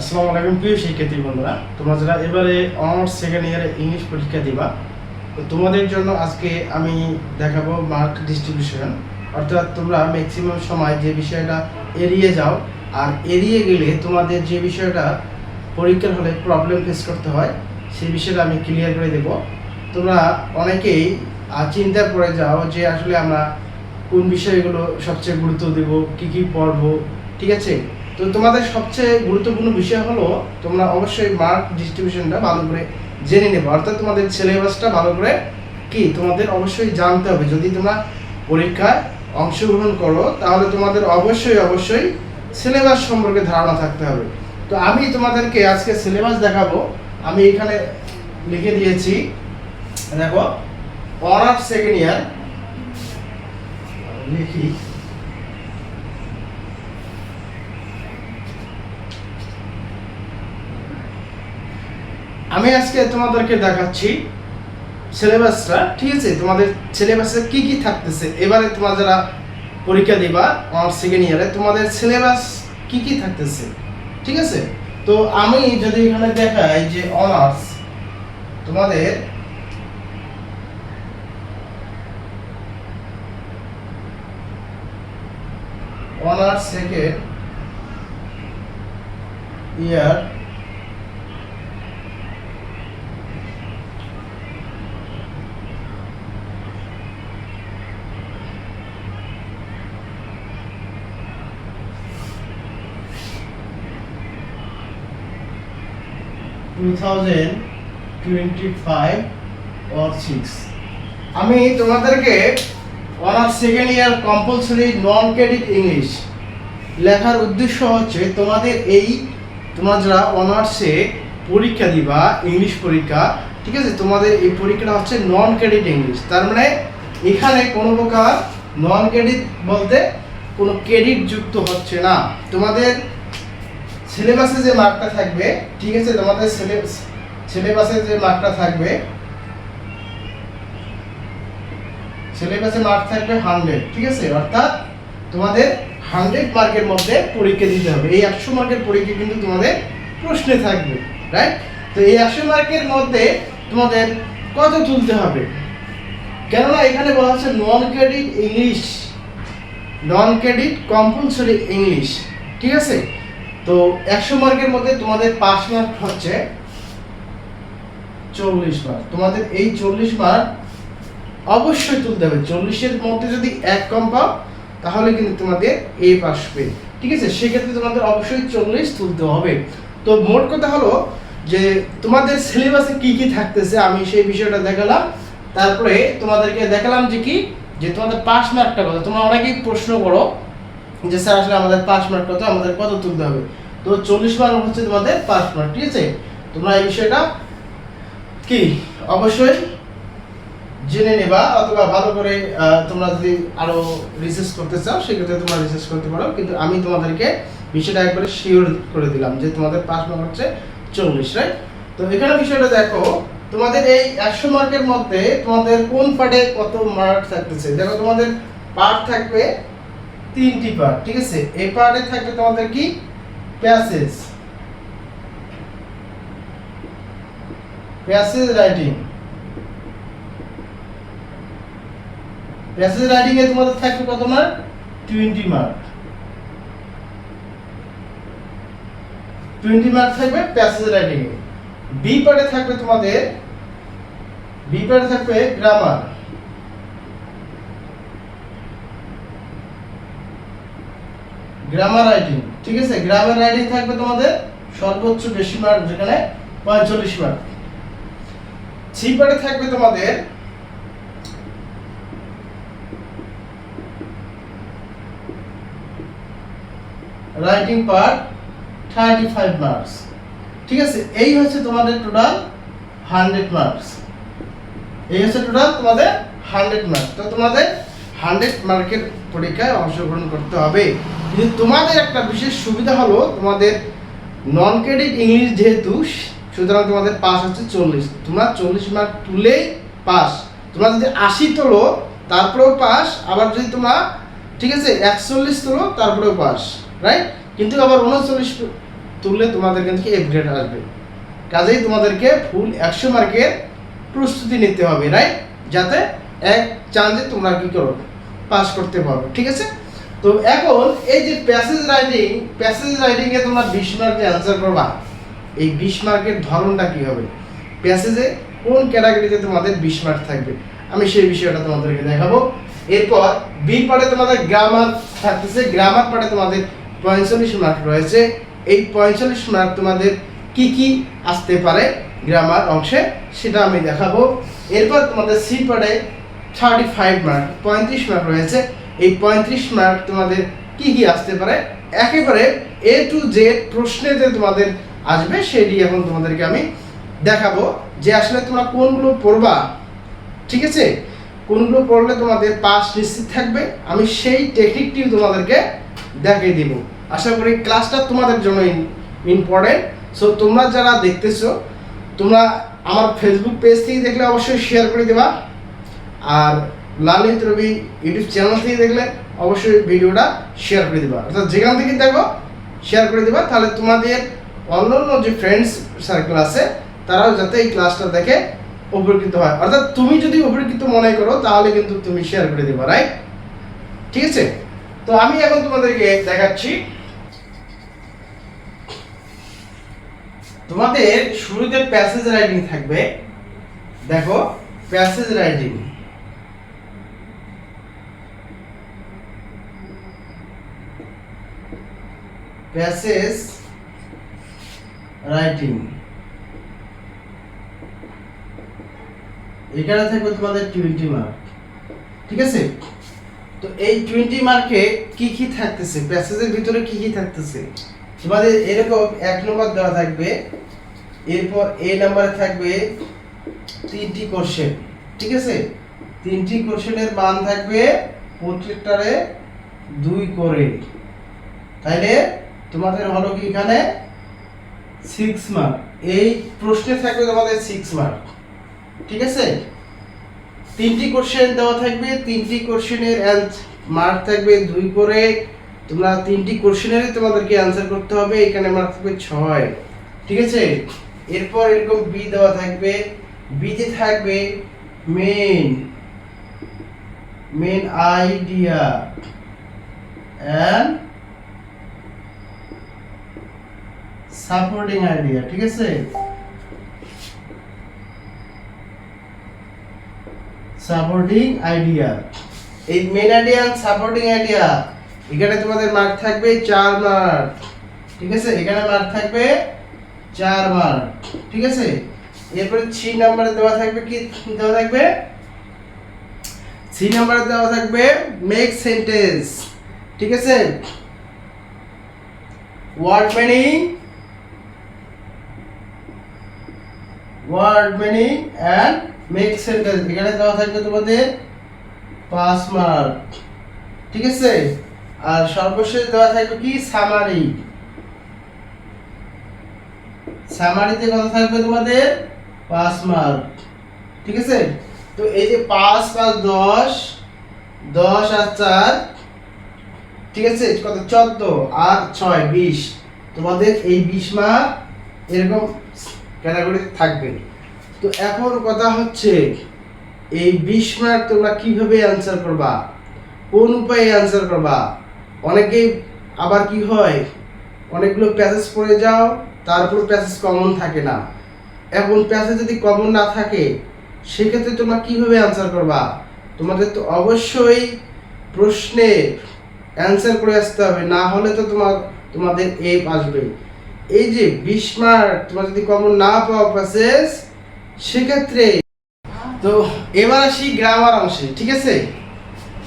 আসসালামু আলাইকুম প্রিয় শিক্ষার্থী বন্ধুরা, তোমরা যারা এবারে অনার্স সেকেন্ড ইয়ারে ইংলিশ পরীক্ষা দিবা, তো তোমাদের জন্য আজকে আমি দেখাবো মার্ক ডিস্ট্রিবিউশন। অর্থাৎ তোমরা ম্যাক্সিমাম সময় যে বিষয়টা এড়িয়ে যাও, আর এড়িয়ে গেলে তোমাদের যে বিষয়টা পরীক্ষার হলে প্রবলেম ফেস করতে হয়, সেই বিষয়টা আমি ক্লিয়ার করে দেব। তোমরা অনেকেই চিন্তা পড়ে যাও যে আসলে আমরা কোন বিষয়গুলো সবচেয়ে গুরুত্ব দেব, কী পড়বো, ঠিক আছে। তো তোমাদের সবচেয়ে গুরুত্বপূর্ণ বিষয় হলো তোমরা অবশ্যই মার্ক ডিস্ট্রিবিউশনটা ভালো করে জেনে নেবে। অর্থাৎ তোমাদের সিলেবাসটা ভালো করে তোমাদের অবশ্যই জানতে হবে। যদি তোমরা পরীক্ষায় অংশগ্রহণ করো তাহলে তোমাদের অবশ্যই সিলেবাস সম্পর্কে ধারণা থাকতে হবে। তো আমি তোমাদেরকে আজকে সিলেবাস দেখাবো। আমি এখানে লিখে দিয়েছি, দেখো, অনার্স সেকেন্ড ইয়ার লিখি। আমি আজকে তোমাদেরকে দেখাচ্ছি সিলেবাসটা, ঠিক আছে। তোমাদের সিলেবাসে কি থাকতেছে, এবারে তোমরা যারা পরীক্ষা দিবা অনার্স সেকেন্ড ইয়ারে, তোমাদের সিলেবাস কি থাকতেছে, ঠিক আছে। তো আমি যদি এখানে দেখাই যে অনার্স, তোমাদের অনার্স সেকেন্ড ইয়ার আমি তোমাদেরকে honours second year compulsory non credit English লেখার উদ্দেশ্য হচ্ছে তোমাদের তোমরা যারা অনার্সে পরীক্ষা দিবা ইংলিশ পরীক্ষা, ঠিক আছে, তোমাদের এই পরীক্ষাটা হচ্ছে নন ক্রেডিট ইংলিশ। তার মানে এখানে কোনো প্রকার নন ক্রেডিট বলতে কোনো ক্রেডিট যুক্ত হচ্ছে না। তোমাদের সিলেবাসে যে মার্কটা থাকবে, ঠিক আছে, তোমাদের সিলেবাসে যে মার্কটা থাকবে, সিলেবাসে মার্ক থাকবে 100, ঠিক আছে। অর্থাৎ তোমাদের 100 মার্কের মধ্যে পরীক্ষা দিতে হবে। এই 100 মার্কের পরীক্ষা কিন্তু তোমাদের প্রশ্নে থাকবে, রাইট। তো এই 100 মার্কের মধ্যে তোমাদের কত তুলতে হবে, কেননা এখানে বলা হচ্ছে non credit English, non credit compulsory English, ঠিক আছে। তো 100 মার্কের মধ্যে তোমাদের পাস মার্ক হচ্ছে 40 মার্ক। তোমাদের এই 40 মার্ক অবশ্যই তুলতে হবে। 40-এর মধ্যে যদি 1 কম পাও তাহলে কিন্তু তোমাদের এ পাস পে, ঠিক আছে। সেক্ষেত্রে তোমাদের অবশ্যই 40 তুলতে হবে। তো মোট কথা হলো যে তোমাদের সিলেবাসে কি থাকতেছে আমি সেই বিষয়টা দেখালাম। তারপরে তোমাদেরকে দেখালাম যে তোমাদের পাস মার্কটা কত। তোমরা অনেকেই প্রশ্ন করো যে স্যার আসলে আমাদের পাস মার্ক কত, আমাদের কত তুলতে হবে। তো 40 মার্ক হচ্ছে তোমাদের পাস মার্ক, ঠিক আছে। তোমরা এই বিষয়টা অবশ্যই জেনে নেবা, অথবা ভালো করে তোমরা যদি আরো রিসার্চ করতে চাও সেক্ষেত্রে তোমরা রিসার্চ করতে পারো। কিন্তু আমি তোমাদেরকে বিষয়টা একবারে শিওর করে দিলাম যে তোমাদের পাস মার্ক হচ্ছে 40, রাইট। তো এখানে বিষয়টা দেখো, তোমাদের এই 100 মার্কের মধ্যে তোমাদের কোন পার্টে কত মার্ক থাকতেছে। দেখো, তোমাদের পার্ট থাকবে 3টি পার্ট, ঠিক আছে। এই পার্টে থাকবে তোমাদের কি প্যাসেজ রাইটিং। প্যাসেজ রাইটিং এ তোমাদের থাকবে কত মার্ক, 20 মার্ক। 20 মার্ক থাকবে প্যাসেজ রাইটিং এ। বি পার্টে থাকবে তোমাদের গ্রামার, রাইটিং, ঠিক আছে। গ্রামার রাইটিং থাকবে তোমাদের সর্বোচ্চ বেশি মার্ক, যেখানে 45 মার্ক। সি পার্টে থাকবে তোমাদের রাইটিং পার্ট 35 মার্কস, ঠিক আছে। এই হচ্ছে তোমাদের টোটাল 100 মার্কস। এই হচ্ছে টোটাল তোমাদের 100 মার্কস। তো তোমাদের 100 মার্কের পরীক্ষায় অংশগ্রহণ করতে হবে। কিন্তু তোমাদের একটা বিশেষ সুবিধা হলো তোমাদের নন ক্রেডিট ইংলিশ যেহেতু, সুতরাং তোমাদের পাস হচ্ছে 40। তোমরা 40 মার্ক তুলেই পাস। তোমরা যদি 80 তোলো তারপরেও পাস, আবার যদি তোমরা, ঠিক আছে, 41 তোলো তারপরেও পাস, রাইট। কিন্তু আবার 39 তুললে তোমাদের কিন্তু এফ গ্রেড আসবে। কাজেই তোমাদেরকে ফুল 100 মার্কের প্রস্তুতি নিতে হবে, রাইট, যাতে এক চান্সে তোমরা কি করো, পাস করতে পারো, ঠিক আছে। তো এখন এই যে প্যাসেজ রাইটিংয়ে তোমরা 20 মার্কে অ্যান্সার করবা, এই 20 মার্কের ধরনটা কি হবে, প্যাসেজে কোন ক্যাটাগরিতে তোমাদের 20 মার্ক থাকবে, আমি সেই বিষয়টা তোমাদেরকে দেখাবো। এরপর বি পার্টে তোমাদের গ্রামার থাকতেছে, গ্রামার পার্টে তোমাদের 45 মার্ক রয়েছে। এই 45 মার্ক তোমাদের কি কি আসতে পারে গ্রামার অংশে সেটা আমি দেখাবো। এরপর তোমাদের সি পার্টে 35 মার্ক 35 মার্ক রয়েছে। এই 35 মার্ক তোমাদের কি কি আসতে পারে, একেবারে এ টু জেড প্রশ্নেতে তোমাদের আসবে, সেটি এখন তোমাদেরকে আমি দেখাবো যে আসলে তোমরা কোনগুলো পড়বা, ঠিক আছে, কোনগুলো পড়লে তোমাদের পাস নিশ্চিত থাকবে, আমি সেই টেকনিকটিও তোমাদেরকে দেখিয়ে দিব। আশা করি ক্লাসটা তোমাদের জন্য ইম্পর্টেন্ট। সো তোমরা যারা দেখতেছো, তোমরা আমার ফেসবুক পেজ থেকে দেখলে অবশ্যই শেয়ার করে দেবা, আর লালিত রবি ইউটিউব চ্যানেল থেকে দেখলে অবশ্যই ভিডিওটা শেয়ার করে দেবা, অর্থাৎ যেখান থেকে দেখো শেয়ার করে দেবা, তাহলে তোমাদের অন্যান্য যে ফ্রেন্ডস সার্কেল আছে তারাও যাতে এই ক্লাসটা দেখে উপকৃত হয়। অর্থাৎ তুমি যদি উপকৃত মনে করো তাহলে কিন্তু তুমি শেয়ার করে দেবা, রাইট, ঠিক আছে। তো আমি এখন তোমাদেরকে দেখাচ্ছি, তোমাদের শুরুতে প্যাসেজ রাইটিং থাকবে। দেখো প্যাসেজ রাইটিং, প্যাসেজ রাইটিং এখানে থাকবে তোমাদের 20 মার্ক, ঠিক আছে। তো এই 20 মার্কে কি কি থাকতেছে, প্যাসেজের ভিতরে কি কি থাকতেছে, তোমাদের এরকম 1 নম্বর দেওয়া থাকবে, এরপর এ নাম্বারে থাকবে 3টি কোশ্চেন, ঠিক আছে। 3টি কোশ্চেনের মান থাকবে প্রত্যেকটারে 2 করে, তাইলে তোমাদের হলো কি এখানে 6 মার্ক। এই প্রশ্নে থাকবে তোমাদের 6 মার্ক, ঠিক আছে। 3টি কোশ্চেন দেওয়া থাকবে, 3টি কোশ্চেনের মার্ক থাকবে 2 করে, তোমরা 3টি কোশ্চেনেরই তোমাদেরকে অ্যান্সার করতে হবে, এখানে মার্ক থাকবে 6, ঠিক আছে। এরপর এরকম বি দেওয়া থাকবে, বিতে থাকবে main idea and supporting idea, ঠিক আছে। সাপোর্টিং আইডিয়া, এই main idea and supporting idea এখানে তোমাদের মার্ক থাকবে 4 মার্ক, ঠিক আছে। এখানে মার্ক থাকবে 4 মার্ক, ঠিক আছে। এরপরে 3 নম্বরে দেওয়া থাকবে, কি দেওয়া থাকবে, 3 নম্বরে দেওয়া থাকবে মেক সেন্টেন্স, ঠিক আছে। Word meaning and make sentence এখানে দেওয়া থাকবে তোমাদের 5 মার্ক, ঠিক আছে। আর সর্বশেষ দেওয়া থাকবে কি, সামারিতে কত থাকবে তোমাদের 5 মার্ক, ঠিক আছে। তো এই যে 5 5 10 10 আর 4, ঠিক আছে, কত 14 আর 6 20, তোমাদের এই 20 মার্ক এরকম ক্যাটাগরি থাকবে। তো এখন কথা হচ্ছে এই 20 মার্ক তোমরা কিভাবে অ্যানসার করবা, কোন উপায়ে অ্যানসার করবা। অনেকেই আবার কি হয়, অনেকগুলো প্যাসেজ পড়ে যাও, তারপর প্যাসেজ কমন থাকে না। এখন প্যাসেজ যদি কমন না থাকে সেক্ষেত্রে তোমরা কিভাবে অ্যানসার করবা, তোমাদের তো অবশ্যই প্রশ্নে অ্যানসার করে আসতে হবে, না হলে তো তোমাদের এফ আসবে। এই যে 20 মার্ক তোমরা যদি কমন না পাও প্যাসেজ, সেক্ষেত্রে তো এবার আসি গ্রামার অংশে, ঠিক আছে।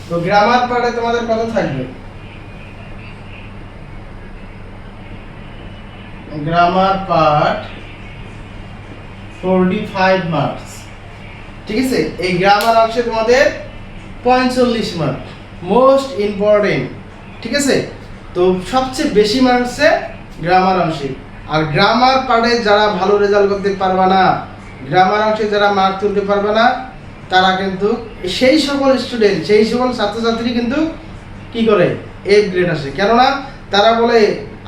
তো গ্রামার পার্টে তোমাদের কত থাকবে, গ্রামার পার্ট 45 মার্কস, ঠিক আছে। এই গ্রামার অংশে তোমাদের 45 মার্ক মোস্ট ইম্পর্টেন্ট, ঠিক আছে। তো সবচেয়ে বেশি মার্কসে গ্রামার অংশে। আর গ্রামার পার্টে যারা ভালো রেজাল্ট করতে পারবে না, গ্রামার অংশে যারা মার্ক তুলতে পারবে না, তারা কিন্তু সেই সকল স্টুডেন্ট, সেই সকল ছাত্রছাত্রী কিন্তু কি করে এফ গ্রেড আসে। কেননা তারা বলে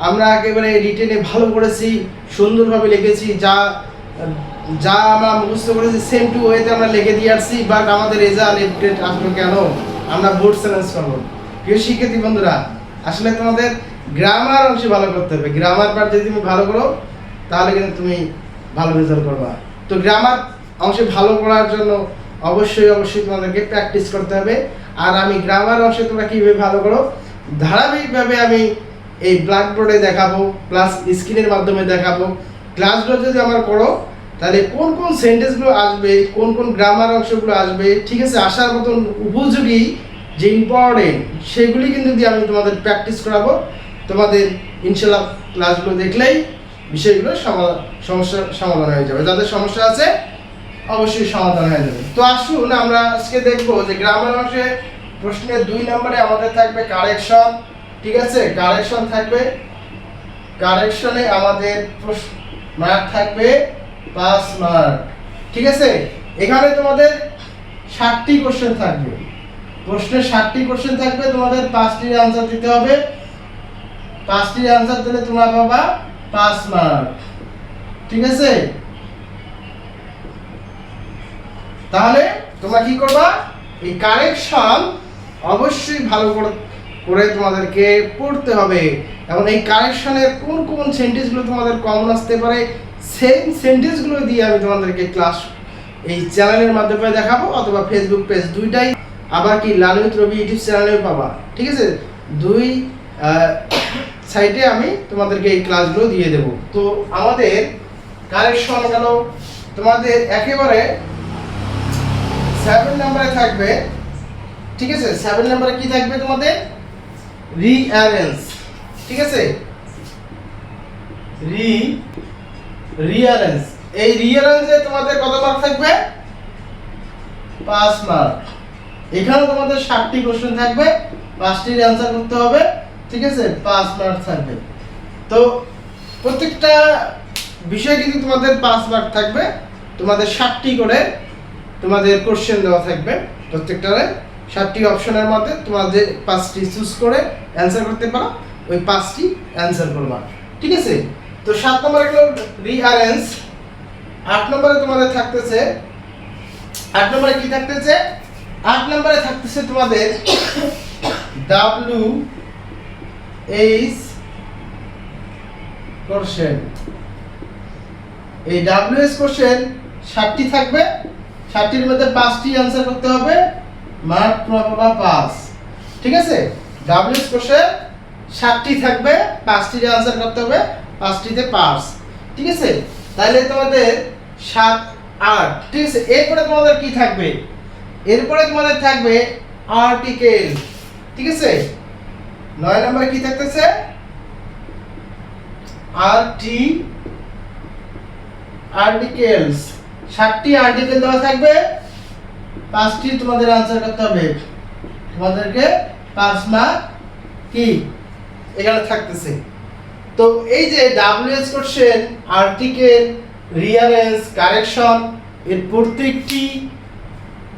আমরা একেবারে রিটেনে ভালো করেছি, সুন্দরভাবে লিখেছি, যা যা আমরা মুখস্থ করেছি সেম টু ওয়েতে আমরা লিখে দিয়ে আসছি, বাট আমাদের রেজাল্ট আপডেট আসলো কেন? আমরা বোর্ড চ্যালেঞ্জ করবো। প্রিয় শিক্ষার্থী বন্ধুরা, আসলে তোমাদের গ্রামার অংশে ভালো করতে হবে। গ্রামার পার্ট যদি তুমি ভালো করো তাহলে কিন্তু তুমি ভালো রেজাল্ট করবা। তো গ্রামার অংশে ভালো করার জন্য অবশ্যই তোমাদেরকে প্র্যাকটিস করতে হবে। আর আমি গ্রামার অংশে তোমরা কীভাবে ভালো করো ধারাবাহিকভাবে আমি এই ব্ল্যাকবোর্ডে দেখাবো, প্লাস স্ক্রিনের মাধ্যমে দেখাবো। ক্লাসগুলো যদি আমার করো তাহলে কোন কোন সেন্টেন্সগুলো আসবে, কোন কোন গ্রামার অংশগুলো আসবে, ঠিক আছে, আসার মতন উপযোগী যে ইম্পর্টেন্ট সেগুলি কিন্তু দিয়ে আমি তোমাদের প্র্যাকটিস করাবো। তোমাদের ইনশাল্লাহ ক্লাসগুলো দেখলেই বিষয়গুলো সমস্যার সমাধান হয়ে যাবে। যাদের সমস্যা আছে অবশ্যই সমাধান হয়ে যাবে। তো আসুন আমরা আজকে দেখবো যে গ্রামার অংশে প্রশ্নের 2 নম্বরে আমাদের থাকবে কারেকশন, ঠিক আছে, কারেকশন থাকবে। কারেকশনে আমাদের মার্ক থাকবে 5 মার্ক, ঠিক আছে। এখানে তোমাদের 60টি কোশ্চেন থাকবে, প্রশ্নের 60টি কোশ্চেন থাকবে, তোমাদের 5টির আনসার দিতে হবে। 5টির আনসার দিলে তোমরা পাবা 5 মার্ক, ঠিক আছে। তাহলে তোমরা কি করবা, এই কারেকশন অবশ্যই ভালো করে তোমাদেরকে পড়তে হবে। এবং এই কারেকশনের কোন কোন সেন্টেন্সগুলো তোমাদের কমন আসতে পারে সেই সেন্টেন্সগুলো দিয়ে আমি তোমাদেরকে ক্লাস এই চ্যানেলের মাধ্যমে দেখাবো, অথবা ফেসবুক পেজ দুইটাই, আবার কি লার্ন উইথ রবি ইউটিউব চ্যানেলেও পাবা, ঠিক আছে। দুই সাইটে আমি তোমাদেরকে এই ক্লাসগুলো দিয়ে দেব। তো আমাদের কারেকশন গেল, তোমাদের একেবারে 7 নম্বরে থাকবে, ঠিক আছে। 7 নম্বরে কি থাকবে তোমাদের, রিঅ্যারেঞ্জ, ঠিক আছে, রিঅ্যারেঞ্জ। এই রিঅ্যারেঞ্জে তোমাদের কত মার্ক থাকবে, 5 মার্ক। এখানে তোমাদের 60টি কোশ্চেন থাকবে, 5টির অ্যানসার করতে হবে, ঠিক আছে, 5 মার্ক থাকবে। তো প্রত্যেকটা বিষয় কিন্তু তোমাদের 5 মার্ক থাকবে। তোমাদের 60টি করে তোমাদের কোশ্চেন দেওয়া থাকবে, প্রত্যেকটারে 60টি অপশনের মধ্যে তোমাদের 5টি চুজ করে অ্যানসার করতে পারো, ওই 5টি অ্যানসার করবা, ঠিক আছে। তো 7 নম্বরে হলো রিঅ্যারেঞ্জ। 8 নম্বরে তোমাদের থাকতেছে, 8 নম্বরে কি থাকতেছে, 8 নম্বরে থাকতেছে তোমাদের WH কোশ্চেন। এই WH কোশ্চেন 60টি থাকবে, 60টির মধ্যে 5টি অ্যানসার করতে হবে, মার্ক পাবা 5, ঠিক আছে। WH কোশ্চেন 60টি থাকবে, 5টির অ্যানসার করতে হবে, 5টিতে পাস, ঠিক আছে। তাহলে তোমাদের 7, 8, ঠিক আছে। এরপরে তোমাদের কি থাকবে, এরপরে তোমাদের থাকবে আর্টিকেল, ঠিক আছে। 9 নম্বরে কি থাকতেছে, আর্টিকেলস। 60টি আর্টিকেল দেওয়া থাকবে, 5টি তোমাদের আনসার করতে হবে, তোমাদেরকে 5 মার্ক কি এখানে থাকতেছে। তো এই যে WH question, article, rearrange, correction, এর প্রত্যেকটি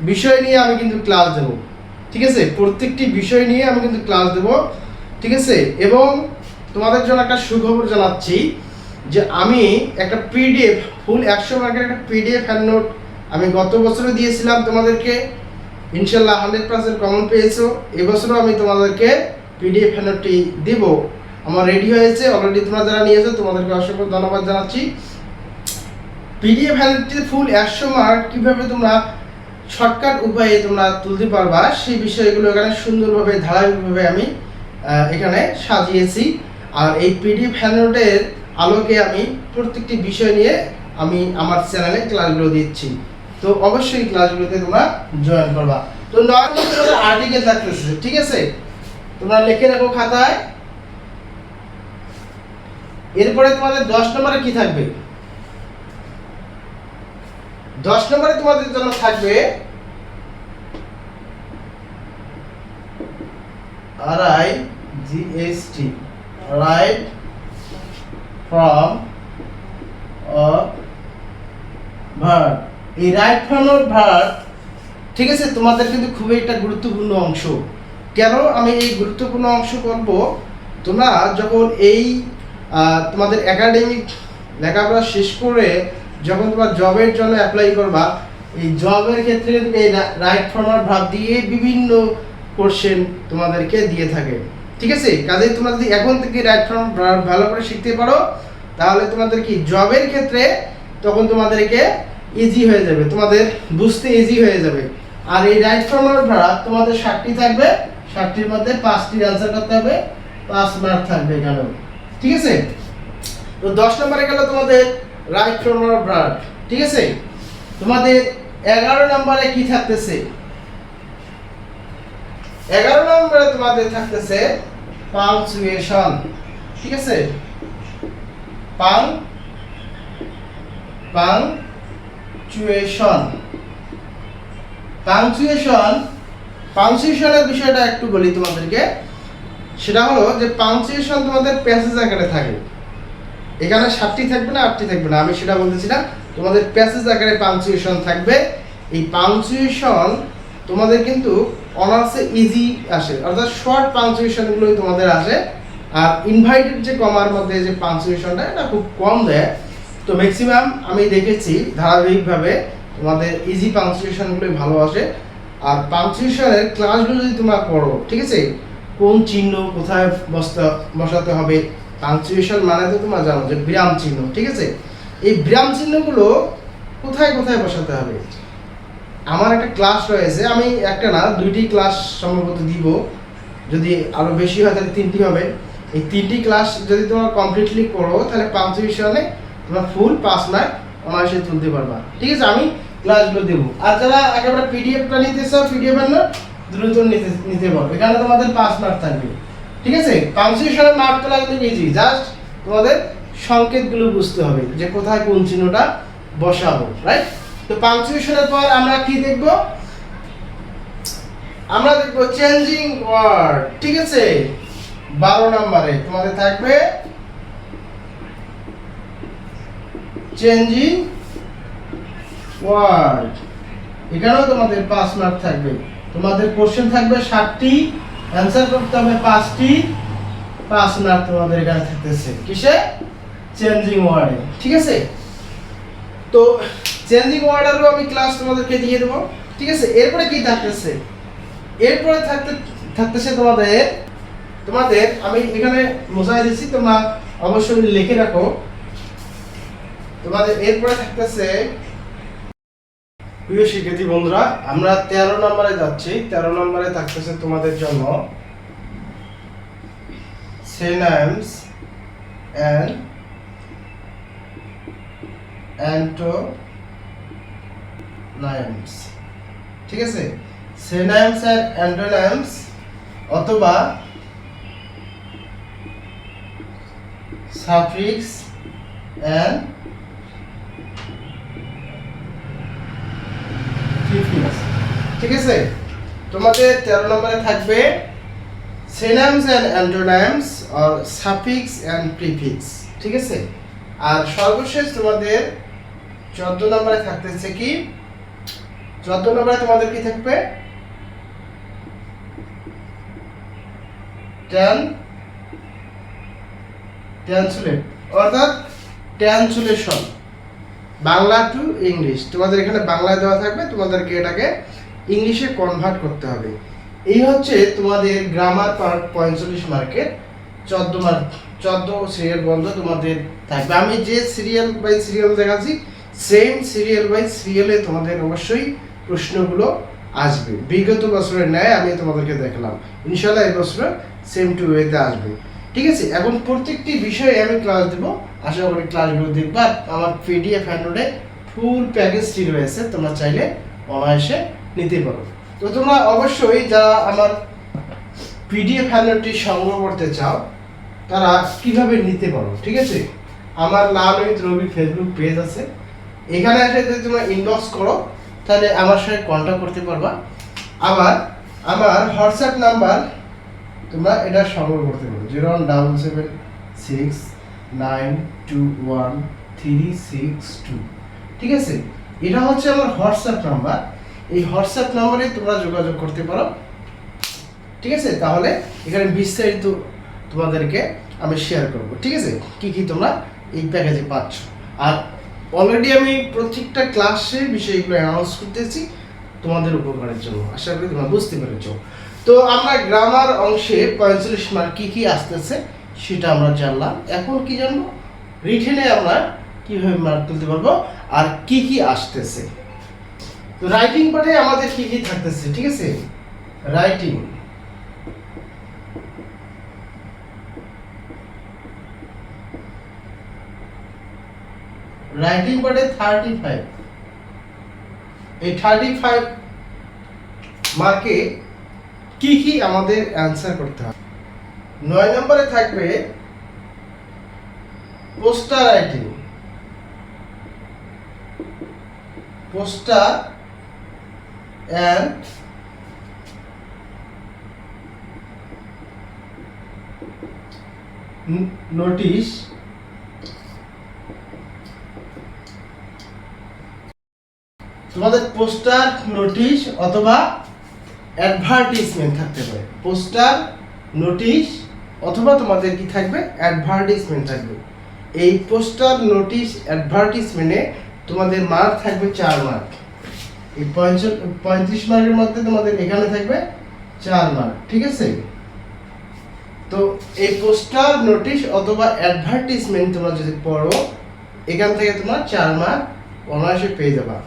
বিষয় নিয়ে আমি কিন্তু ক্লাস দেব, ঠিক আছে। প্রত্যেকটি বিষয় নিয়ে আমি কিন্তু ক্লাস দেব, ঠিক আছে। এবং তোমাদের জন্য একটা সুখবর জানাচ্ছি যে আমি একটা PDF ফুল 100 মার্কের একটা PDF হ্যান্ড নোট আমি গত বছরে দিয়েছিলাম তোমাদেরকে, ইনশাল্লাহ 100% কমন পেয়েছো। এবছরও আমি তোমাদেরকে PDF হ্যান্ড নোটটি দেব, আমার রেডি হয়েছে অলরেডি। তোমরা যারা নিয়েছো তোমাদেরকে অসংখ্য ধন্যবাদ জানাচ্ছি। PDF হ্যান্ড নোটটি ফুল 100 মার্ক কীভাবে তোমরা শর্টকাট উপায়ে তোমরা তুলতে পারবা সেই বিষয়গুলো এখানে সুন্দরভাবে ধারাবাহিকভাবে আমি এখানে সাজিয়েছি। আর এই PDF হ্যান্ড নোটের আলোকে আমি প্রত্যেকটি বিষয় নিয়ে আমি আমার চ্যানেলে ক্লাসগুলো দিচ্ছি। তো অবশ্যই ক্লাসগুলোতে তোমরা জয়েন করবা। তো 9 নম্বরে আর্টিকেল থাকতেছে, ঠিক আছে, তোমরা লিখে রাখো খাতায়। এরপরে তোমাদের 10 নম্বরে কি থাকবে, 10 নম্বরে তোমাদের জন্য থাকবে RIGST, রাইট ফ্রম ভার্ব। এই রাইট ফ্রম ভার্ব, ঠিক আছে, তোমাদের কিন্তু খুবই একটা গুরুত্বপূর্ণ অংশ। কেন আমি এই গুরুত্বপূর্ণ অংশ করব তোমরা যখন এই তোমাদের একাডেমিক লেখাপড়া শেষ করে যখন তোমার জবের জন্য অ্যাপ্লাই করবা, এই জবের ক্ষেত্রে এই রাইট ফর্মাল ভার্ব দিয়ে বিভিন্ন কোশ্চেন তোমাদেরকে দিয়ে থাকে, ঠিক আছে? কাজেই তোমরা যদি এখন থেকে রাইট ফর্মাল ভার্ব ভালো করে শিখতে পারো তাহলে তোমাদের কি জবের ক্ষেত্রে তখন তোমাদেরকে ইজি হয়ে যাবে, তোমাদের বুঝতে ইজি হয়ে যাবে। আর এই রাইট ফর্মাল ভার্ব তোমাদের 60টি থাকবে, 60টির মধ্যে 5টির অ্যানসার করতে হবে, 5 মার্ক থাকবে এখানে, ঠিক আছে? তো 10 নম্বরে গেল তোমাদের রাইট ফর্মাল ভার্ব, ঠিক আছে? তোমাদের 11 নম্বরে কি থাকতেছে? 11 নম্বরে তোমাদের থাকতেছে পাংচুয়েশন, ঠিক আছে? পাংচুয়েশন পাংচুয়েশনের বিষয়টা একটু বলি তোমাদেরকে। সেটা হলো যে পাংচুয়েশন তোমাদের প্যাসেজ আকারে থাকে। এখানে 7টি থাকবে না 8টি থাকবে না, আমি সেটা বলতেছিলাম। তোমাদের প্যাসেজ আকারে পাংচুয়েশন থাকবে। এই পাংচুয়েশন তোমাদের কিন্তু অনার্সে ইজি আসে, অর্থাৎ শর্ট পাংচুয়েশনগুলোই তোমাদের আসে। আর ইনভাইটেড যে কমার মধ্যে যে পাংচুয়েশনটা এটা খুব কম দেয়। তো ম্যাক্সিমাম আমি দেখেছি ধারাবাহিকভাবে তোমাদের ইজি পাংচুয়েশনগুলোই ভালো আসে। আর পাংচুয়েশনের ক্লাসগুলো যদি তোমরা পড়ো, ঠিক আছে, কোন চিহ্ন কোথায় বসাতে হবে, পাংচুয়েশন মানে তো তোমরা জানো যে বিরাম চিহ্ন, ঠিক আছে? এই বিরাম চিহ্নগুলো কোথায় কোথায় বসাতে হবে। আমার একটা ক্লাস রয়েছে, আমি একটা না 2টি ক্লাস সম্ভবত দিব, যদি আরো বেশি হয় তাহলে 3টি হবে। এই 3টি ক্লাস যদি তোমরা কমপ্লিটলি করো তাহলে পাংচুয়েশনে তোমরা ফুল 5 মার্ক অনায়াসে তুলতে পারবা, ঠিক আছে? আমি ক্লাসগুলো দেব। আর যারা একেবারে পিডিএফটা নিতে চাও, পিডিএফ এর দ্রুত নিতে পারো, এখানে তোমাদের 5 মার্ক থাকবে, ঠিক আছে? পাংচুয়েশনের মার্ক তোলা কিন্তু ইজি, জাস্ট তোমাদের সংকেতগুলো বুঝতে হবে যে কোথায় কোন চিহ্নটা বসাবো, রাইট? তো পাংচুয়েশনের পর আমরা কি দেখব? আমরা দেখব চেঞ্জিং ওয়ার্ড, ঠিক আছে? 12 নম্বরে তোমাদের থাকবে চেঞ্জিং ওয়ার্ড। এখানেও তোমাদের 5 মার্ক থাকবে। তোমাদের কোশ্চেন থাকবে 60টি, অ্যানসার করতে হবে 5টি, 5 মার্ক তোমাদের এখানে থাকতেছে কিসে? চেঞ্জিং ওয়ার্ডে, ঠিক আছে? তো চেঞ্জিং ওয়ার্ডেরও আমি ক্লাস তোমাদেরকে দিয়ে দেবো, ঠিক আছে? এরপরে কি থাকতেছে? এরপরে থাকতেছে তোমাদের আমি এখানে মোজাই দিচ্ছি, তোমরা অবশ্যই লিখে রাখো। তোমাদের এরপরে থাকতেছে, প্রিয় শিক্ষার্থী বন্ধুরা, আমরা 13 নম্বরে যাচ্ছি। 13 নম্বরে থাকতেছে তোমাদের জন্য synonyms and antonyms, ঠিক আছে? synonyms and antonyms অথবা suffix and prefix, ঠিক আছে? তোমাদের 13 নম্বরে থাকবে synonyms and antonyms or suffix and prefix, ঠিক আছে? আর সর্বশেষ তোমাদের 14 নম্বরে থাকতেছে কি? 14 নম্বরে তোমাদের কি থাকবে? ট্রান্সলেট, অর্থাৎ ট্রান্সলেশন, বাংলা টু ইংলিশ। তোমাদের এখানে বাংলায় দেওয়া থাকবে, তোমাদেরকে এটাকে ইংলিশে কনভার্ট করতে হবে। এই হচ্ছে তোমাদের গ্রামার পার্ট 45 মার্কের 14 মার্ক, 14 সিরিয়াল বন্ধ তোমাদের থাকবে। আমি যে সিরিয়াল বাই সিরিয়াল দেখাচ্ছি সেম সিরিয়াল বাই সিরিয়ালে তোমাদের অবশ্যই প্রশ্নগুলো আসবে। বিগত বছরের ন্যায় আমি তোমাদেরকে দেখালাম, ইনশাআল্লাহ এই বছর সেম টু ওয়েতে আসবে, ঠিক আছে? এখন প্রত্যেকটি বিষয়ে আমি ক্লাস দেব, আশা করি ক্লাসগুলো দেখবা। আমার পিডিএফ হ্যান্ডনোটে ফুল প্যাকেজটি রয়েছে, তোমরা চাইলে অনায়াসে নিতে পারো। তো তোমরা অবশ্যই যারা আমার পিডিএফ হ্যান্ডনোটটি সংগ্রহ করতে চাও তারা কিভাবে নিতে পারো, ঠিক আছে? আমার লালমিত রবি ফেসবুক পেজ আছে, এখানে এসে যদি তোমরা ইনবক্স করো তাহলে আমার সাথে কন্ট্যাক্ট করতে পারবা। আবার আমার হোয়াটসঅ্যাপ নাম্বার তোমরা এটা সংগ্রহ করতে পারো 01769213662, ঠিক আছে? এটা হচ্ছে আমার হোয়াটসঅ্যাপ নাম্বার। এই হোয়াটসঅ্যাপ নাম্বারে তোমরা যোগাযোগ করতে পারো, ঠিক আছে? তাহলে এখানে বিস্তারিত তোমাদেরকে আমি শেয়ার করব, ঠিক আছে, কি কি তোমরা এই প্যাকেজে পাচ্ছ। আর অলরেডি আমি প্রত্যেকটা ক্লাসে বিষয়গুলো অ্যানাউন্স করতেছি তোমাদের উপকারের জন্য, আশা করি তোমরা বুঝতে পেরেছো। তো আমরা গ্রামার অংশে 45 মার্ক কি কি আসতেছে সেটা আমরা জানলাম। এখন কি জানবো, রিটেনে আমরা কিভাবে মার্ক তুলতে পারবো আর কি কি আসতেছে। তো রাইটিং পার্টে আমাদের কি কি থাকতেছে, ঠিক আছে, রাইটিং পার্টে 35, এই 35 মার্কে কি কি আমাদের অ্যান্সার করতে হবে। 9 নম্বরে থাকবে poster writing, poster and notice তোমাদের পোস্টার, নোটিশ অথবা অ্যাডভার্টাইজমেন্ট থাকতে পারে। পোস্টার, নোটিশ অথবা তোমাদের কি থাকবে, অ্যাডভার্টাইজমেন্ট থাকবে। এই পোস্টার, নোটিশ, অ্যাডভার্টাইজমেন্টে তোমাদের মার্ক থাকবে 4 মার্ক। এই 35 মার্কের মধ্যে তোমাদের এখানে থাকবে 4 মার্ক, ঠিক আছে। তো এই পোস্টার, নোটিশ অথবা অ্যাডভার্টাইজমেন্ট তোমরা যদি পড়ো, এখান থেকে তোমরা 4 মার্ক অনায়াসে পেয়ে যাবা।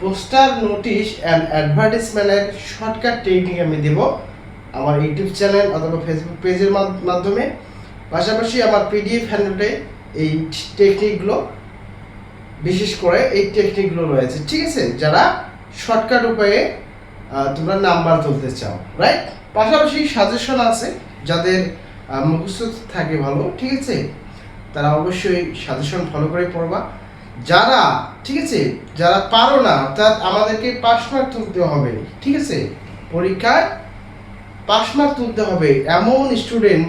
পোস্টার, নোটিশ অ্যান্ড অ্যাডভার্টাইজমেন্টের শর্টকাট টেকনিক আমি দেব আমার ইউটিউব চ্যানেল অথবা ফেসবুক পেজের মাধ্যমে। পাশাপাশি আমার পিডিএফ হ্যান্ডনোটে এই টেকনিকগুলো, বিশেষ করে এই টেকনিকগুলো রয়েছে, ঠিক আছে, যারা শর্টকাট উপায়ে তোমরা নাম্বার তুলতে চাও, রাইট। পাশাপাশি সাজেশন আছে, যাদের মুখস্থ থাকে ভালো, ঠিক আছে, তারা অবশ্যই সাজেশন ফলো করে পড়বা। যারা, ঠিক আছে, যারা পারো না, অর্থাৎ আমাদেরকে পাস মার্ক তুলতে হবে, ঠিক আছে, পরীক্ষায় পাস মার্ক তুলতে হবে এমন স্টুডেন্ট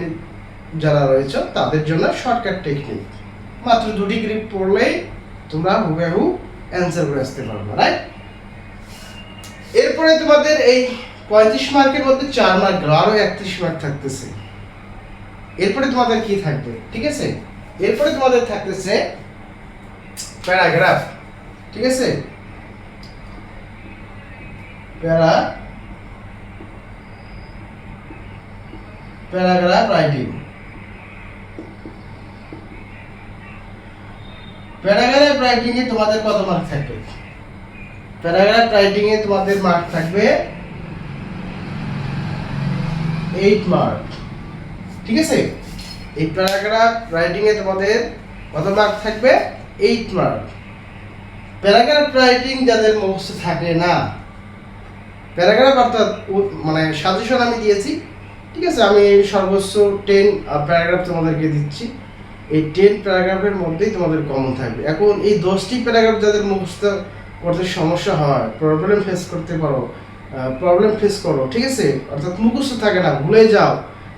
যারা রয়েছে তাদের জন্য শর্টকাট টেকনিক, মাত্র 2 ডিগ্রি পড়লেই তোমরা হুবহু অ্যান্সার করে আসতে পারবে, রাইট। এরপরে তোমাদের এই 35 মার্কের মধ্যে 4 মার্ক গেল, আরো 31 মার্ক থাকতেছে। এরপরে তোমাদের কি থাকবে, ঠিক আছে, এরপরে তোমাদের থাকতেছে প্যারাগ্রাফ, ঠিক আছে, প্যারাগ্রাফ রাইটিং। প্যারাগ্রাফ রাইটিং এ তোমাদের কত মার্ক থাকবে? প্যারাগ্রাফ রাইটিং এ তোমাদের মার্ক থাকবে 8 মার্ক, ঠিক আছে। এই প্যারাগ্রাফ রাইটিং এ তোমাদের কত মার্ক থাকবে? 8 মার্ক। প্যারাগ্রাফ রাইটিং যাদের মুখস্থ থাকে না, প্যারাগ্রাফ অর্থাৎ মানে সাজেশন আমি দিয়েছি, ঠিক আছে, আমি সর্বোচ্চ 10 প্যারাগ্রাফ তোমাদেরকে দিচ্ছি। এই 10 প্যারাগ্রাফের মধ্যেই তোমাদের কমন থাকবে। এখন এই 10টি প্যারাগ্রাফ যাদের মুখস্থ করতে সমস্যা হয়, প্রবলেম ফেস করো, ঠিক আছে, অর্থাৎ মুখস্থ থাকে না, ভুলে যাও,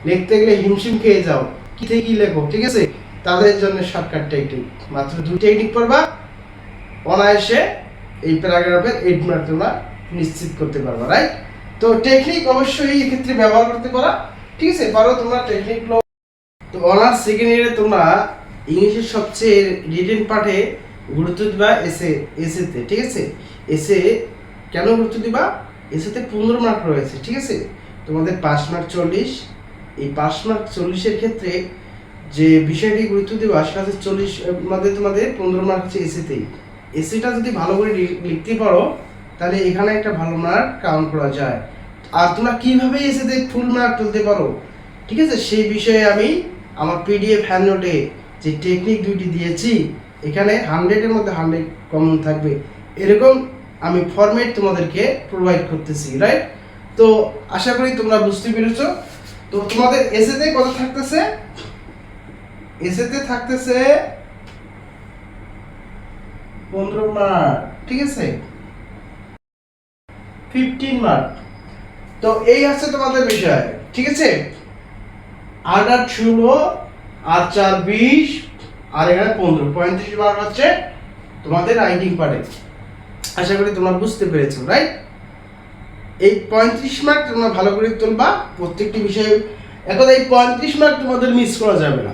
লিখতে গেলে হিমশিম খেয়ে যাও, কি থেকে কি লেখো, ঠিক আছে, তাদের জন্য শর্টকাট টেকনিক, মাত্র 2 টেকনিক পড়বা, অনায়াসে এই প্যারাগ্রাফের 8 মার্ক তোমরা নিশ্চিত করতে পারবা, রাইট। তো টেকনিক অবশ্যই এই ক্ষেত্রে ব্যবহার করতে পারা, ঠিক আছে, পারো তোমরা টেকনিকগুলো। তো অনার্স সেকেন্ড ইয়ারে তোমরা ইংলিশের সবচেয়ে রিটেন পার্টে গুরুত্ব দিবা এসেতে, ঠিক আছে। এসে কেন গুরুত্ব দিবা? এসেতে 15 মার্ক রয়েছে, ঠিক আছে, তোমাদের 5 মার্ক 40। এই 5 মার্ক 40-এর ক্ষেত্রে যে বিষয়টি গুরুত্ব দিবা সেটা হচ্ছে 40 মধ্যে তোমাদের 15 মার্ক হচ্ছে এসেতেই। এসেটা যদি ভালো করে লিখতে পারো তাহলে এখানে একটা ভালো মার্ক কাউন্ট করা যায়। আর তোমরা কিভাবে এসেতে ফুল মার্ক তুলতে পারো, ঠিক আছে, সেই বিষয়ে আমি আমার পিডিএফ হ্যান্ড নোটে যে টেকনিক 2টি দিয়েছি, এখানে 100-এর মধ্যে 100 কমন থাকবে, এরকম আমি ফরম্যাট তোমাদেরকে প্রোভাইড করতেছি, রাইট। তো আশা করি তোমরা বুঝতে পেরেছো। তো তোমাদের এসেতে কত থাকতেছে? এসেতে থাকতেছে 15 মার্ক, ঠিক আছে, 15 মার্ক। তো এই আছে তোমাদের বিষয়, ঠিক আছে। 8 আর 16 আর 4 20 আর এখানে 15, 35 মার্ক হচ্ছে তোমাদের রাইটিং পার্টে। আশা করি তোমরা বুঝতে পেরেছো, রাইট। এই 35 মার্ক তোমরা ভালো করে তুলবা, প্রত্যেকটি বিষয়ে এখন এই 35 মার্ক তোমাদের মিস করা যাবে না।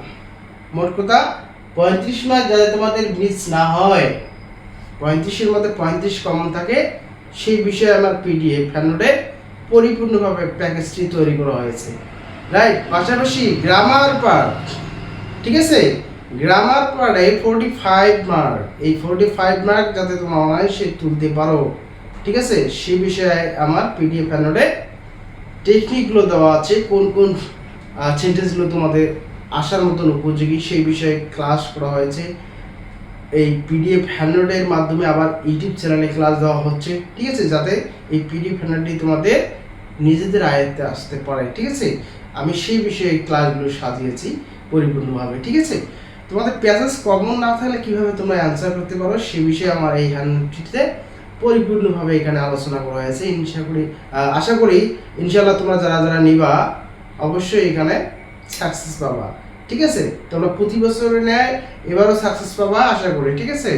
মোট কথা 35 মার্ক যাতে তোমাদের মিস না হয়, 35 এর মধ্যে 35 কমন থাকে, সেই বিষয়ে আমার পিডিএফ হ্যান্ডনোটে পরিপূর্ণভাবে প্যাকেজটি তৈরি করা হয়েছে, রাইট। পাশাপাশি গ্রামার পার্ট, ঠিক আছে, গ্রামার পার্টে 45 মার্ক, এই 45 মার্ক যাতে তোমরা অনায়াসে তুলতে পারো, ঠিক আছে, সেই বিষয়ে আমার পিডিএফ হ্যান্ডনোটে টেকনিকগুলো দেওয়া আছে, কোন কোন সেন্টেন্সগুলো তোমাদের আসার মতন উপযোগী সেই বিষয়ে ক্লাস করা হয়েছে। এই পিডিএফ হ্যান্ডনোটের মাধ্যমে আবার ইউটিউব চ্যানেলে ক্লাস দেওয়া হচ্ছে, ঠিক আছে, যাতে এই পিডিএফ হ্যান্ডনোটটি তোমাদের নিজেদের আয়ত্তে আসতে পারে, ঠিক আছে। আমি সেই বিষয়ে ক্লাসগুলো সাজিয়েছি পরিপূর্ণভাবে, ঠিক আছে। তোমাদের প্যাসেজ কমন না থাকলে কীভাবে তোমরা অ্যান্সার করতে পারো সেই বিষয়ে আমার এই হ্যান্ডনোটটিতে পরিপূর্ণভাবে এখানে আলোচনা করা হয়েছে। আশা করি ইনশাআল্লাহ তোমরা যারা যারা নিবা অবশ্যই এখানে সাকসেস পাবা, ঠিক আছে। তোমরা প্রতি বছরের ন্যায় এবারও সাকসেস পাবা আশা করি, ঠিক আছে।